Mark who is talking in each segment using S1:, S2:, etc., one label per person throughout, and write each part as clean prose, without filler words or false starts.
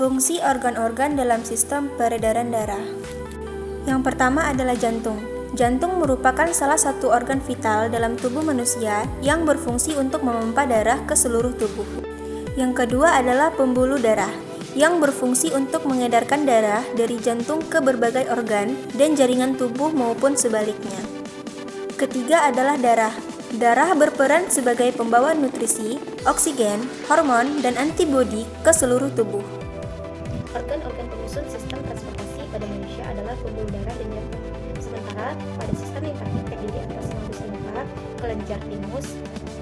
S1: Fungsi organ-organ dalam sistem peredaran darah. Yang pertama adalah jantung. Jantung merupakan salah satu organ vital dalam tubuh manusia yang berfungsi untuk memompa darah ke seluruh tubuh. Yang kedua adalah pembuluh darah, yang berfungsi untuk mengedarkan darah dari jantung ke berbagai organ dan jaringan tubuh maupun sebaliknya. Ketiga adalah darah. Darah berperan sebagai pembawa nutrisi, oksigen, hormon, dan antibodi ke seluruh tubuh.
S2: Organ-organ penyusun sistem transportasi pada manusia adalah pembuluh darah dan jantung. Sementara pada sistem limfatik terdiri atas modus limfa, kelenjar timus,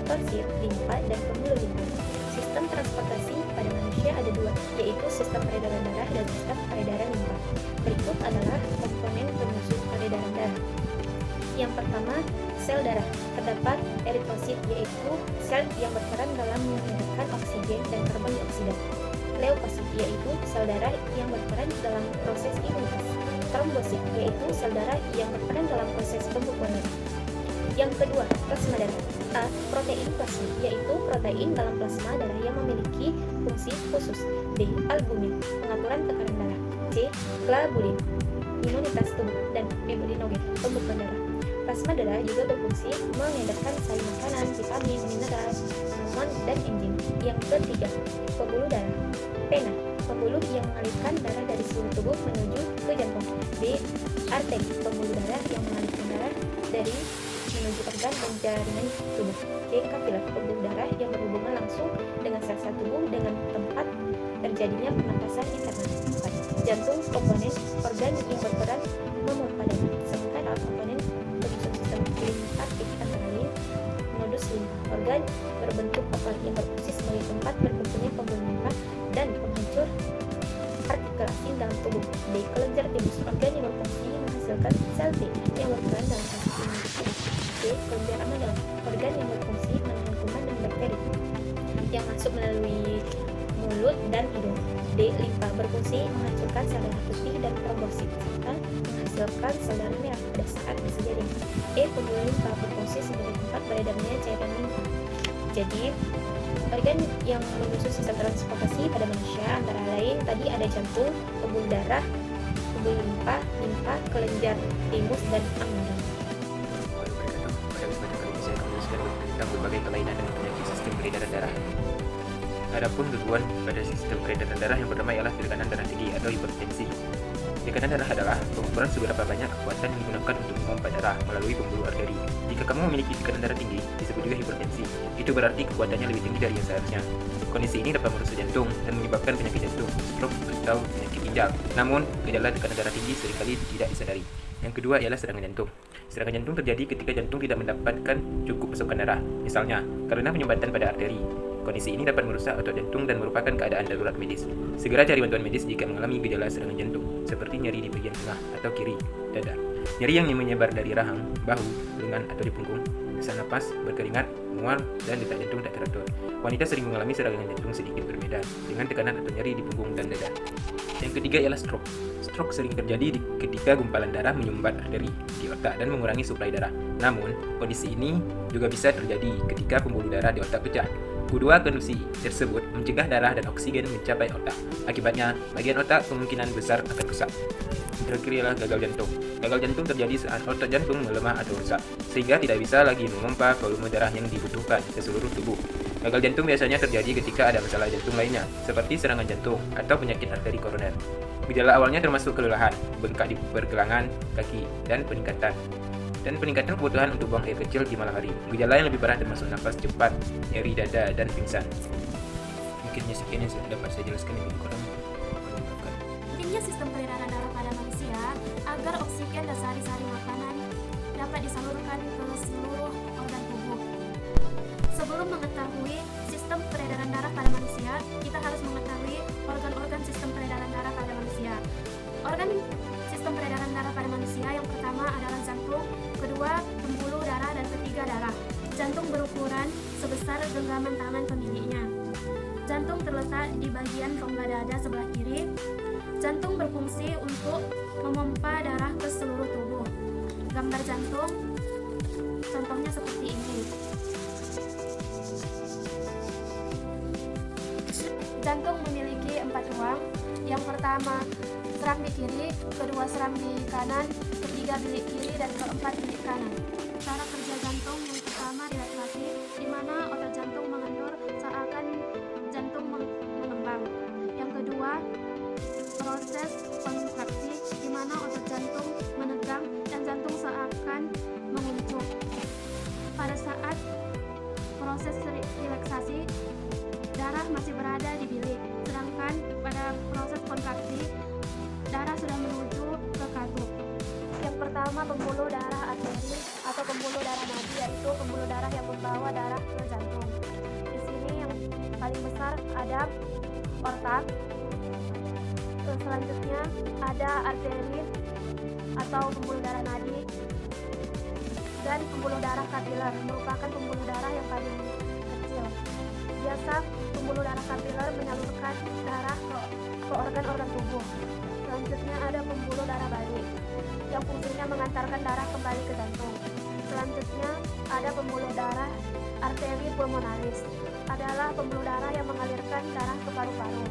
S2: tonsil, limfa, dan pembuluh limfa. Sistem transportasi pada manusia ada dua, yaitu sistem peredaran darah dan sistem peredaran limfa. Berikut adalah komponen penyusun peredaran darah. Yang pertama, sel darah. Terdapat eritrosit, yaitu sel yang berperan dalam mengedarkan oksigen dan karbon dioksida. Leukosit, yaitu sel darah yang berperan dalam proses imunitas. Trombosit, yaitu sel darah yang berperan dalam proses pembekuan darah. Yang kedua, plasma darah. A. Protein plasma, yaitu protein dalam plasma darah yang memiliki fungsi khusus. B. Albumin, pengaturan tekanan darah. C. Globulin, imunitas tubuh. Dan fibrinogen, pembekuan darah. Plasma darah juga berfungsi mengedarkan sel makanan, vitamin, mineral, hormon, dan enzim. Yang ketiga, pembuluh darah. Vena, pembuluh yang mengalirkan darah dari seluruh tubuh menuju ke jantung. B. Arteri, pembuluh darah yang mengalirkan darah dari menuju organ dan jaringan tubuh. C. Kapiler, pembuluh darah yang berhubungan langsung dengan sel-sel tubuh dengan tempat terjadinya pernapasan internal. 4. Jantung, komponen organ yang berperan memompa darah. Sementara komponen penyusun sistem limfatik antara lain nodus limfa, organ berbentuk oval yang berfungsi sebagai tempat berkumpulnya pembuluh limfa dan penghancur partikel asing dalam tubuh. D. Kelenjar timus, organ yang berfungsi menghasilkan sel T yang berperan dalam proses imunitas. C. Kelenjar amandel, organ yang berfungsi menahan kuman dan bakteri yang masuk melalui mulut dan hidung. D. Limfa, berfungsi menghancurkan sel darah putih dan trombosit serta menghasilkan sel darah merah pada saat bersejarah. E. Pembuluh limfa, berfungsi sebagai tempat beredarnya cairan limfa. Jadi, organ yang menyusun sistem transportasi pada manusia antara lain tadi ada jantung, pembuluh darah, pembuluh limfa, kelenjar timus, dan amandel.
S3: Pada kesempatan kali ini saya akan menjelaskan tentang berbagai kelainan dan penyakit sistem peredaran darah. Adapun gangguan pada sistem peredaran darah yang pertama ialah tekanan darah tinggi atau hipertensi. Tekanan darah adalah pengukuran seberapa banyak kekuatan yang digunakan untuk memompa darah melalui pembuluh arteri. Jika kamu memiliki tekanan darah tinggi, disebut juga hipertensi. Itu berarti kekuatannya lebih tinggi dari yang seharusnya. Kondisi ini dapat merusak jantung dan menyebabkan penyakit jantung, stroke, atau penyakit ginjal. Namun, gejala tekanan darah tinggi seringkali tidak disadari. Yang kedua ialah serangan jantung. Serangan jantung terjadi ketika jantung tidak mendapatkan cukup pasokan darah, misalnya karena penyumbatan pada arteri. Kondisi ini dapat merusak otot jantung dan merupakan keadaan darurat medis. Segera cari bantuan medis jika mengalami gejala serangan jantung, seperti nyeri di bagian tengah atau kiri dada, nyeri yang menyebar dari rahang, bahu, lengan atau di punggung, sesak napas, berkeringat, mual, dan detak jantung tak teratur. Wanita sering mengalami serangan jantung sedikit berbeda, dengan tekanan atau nyeri di punggung dan dada. Yang ketiga ialah stroke. Stroke sering terjadi ketika gumpalan darah menyumbat arteri di otak dan mengurangi suplai darah. Namun, kondisi ini juga bisa terjadi ketika pembuluh darah di otak pecah. Kedua kondisi tersebut mencegah darah dan oksigen mencapai otak. Akibatnya, bagian otak kemungkinan besar akan rusak. Terakhir ialah gagal jantung. Gagal jantung terjadi saat otot jantung melemah atau rusak, sehingga tidak bisa lagi memompa volume darah yang dibutuhkan ke seluruh tubuh. Gagal jantung biasanya terjadi ketika ada masalah jantung lainnya, seperti serangan jantung atau penyakit arteri koroner. Gejala awalnya termasuk kelelahan, bengkak di pergelangan kaki, dan peningkatan kebutuhan untuk buang air kecil di malam hari. Gejala yang lebih parah termasuk nafas cepat, nyeri dada, dan pingsan. Mungkin sekian yang dapat saya jelaskan lebih kurang.
S4: Pentingnya sistem peredaran darah pada manusia agar oksigen dan sari-sari makanan dapat disalurkan ke seluruh organ tubuh. Sebelum mengetahui sistem peredaran darah pada manusia, kita harus mengetahui organ-organ sistem peredaran darah pada manusia. Organ sistem peredaran darah pada manusia yang pertama adalah jantung, kedua pembuluh darah, dan ketiga darah. Jantung berukuran sebesar genggaman tangan pemiliknya. Jantung terletak di bagian rongga dada sebelah kiri. Jantung berfungsi untuk memompa darah ke seluruh tubuh. Gambar jantung contohnya seperti ini. Jantung memiliki 4 ruang. Yang pertama, seram di kiri, kedua seram di kanan, ketiga bilik kiri, dan keempat bilik kanan. Cara kerja jantung yang pertama di laki-laki, di mana otot jantung mengendur seakan jantung mengembang. Yang kedua, proses kontraksi, di mana otot jantung menegang dan jantung seakan menguncup. Pada saat proses relaksasi, darah masih berada di bilik, sedangkan pada proses kontraksi, darah sudah menuju ke katup. Yang pertama, pembuluh darah arteri atau pembuluh darah nadi, yaitu pembuluh darah yang membawa darah ke jantung. Di sini yang paling besar ada aorta. Selanjutnya ada arteri atau pembuluh darah nadi, dan pembuluh darah kapiler merupakan pembuluh darah yang paling kecil. Biasa pembuluh darah kapiler menyalurkan darah ke organ-organ tubuh. Selanjutnya ada pembuluh darah balik yang fungsinya mengantarkan darah kembali ke jantung. Selanjutnya ada pembuluh darah arteri pulmonalis, adalah pembuluh darah yang mengalirkan darah ke paru-paru.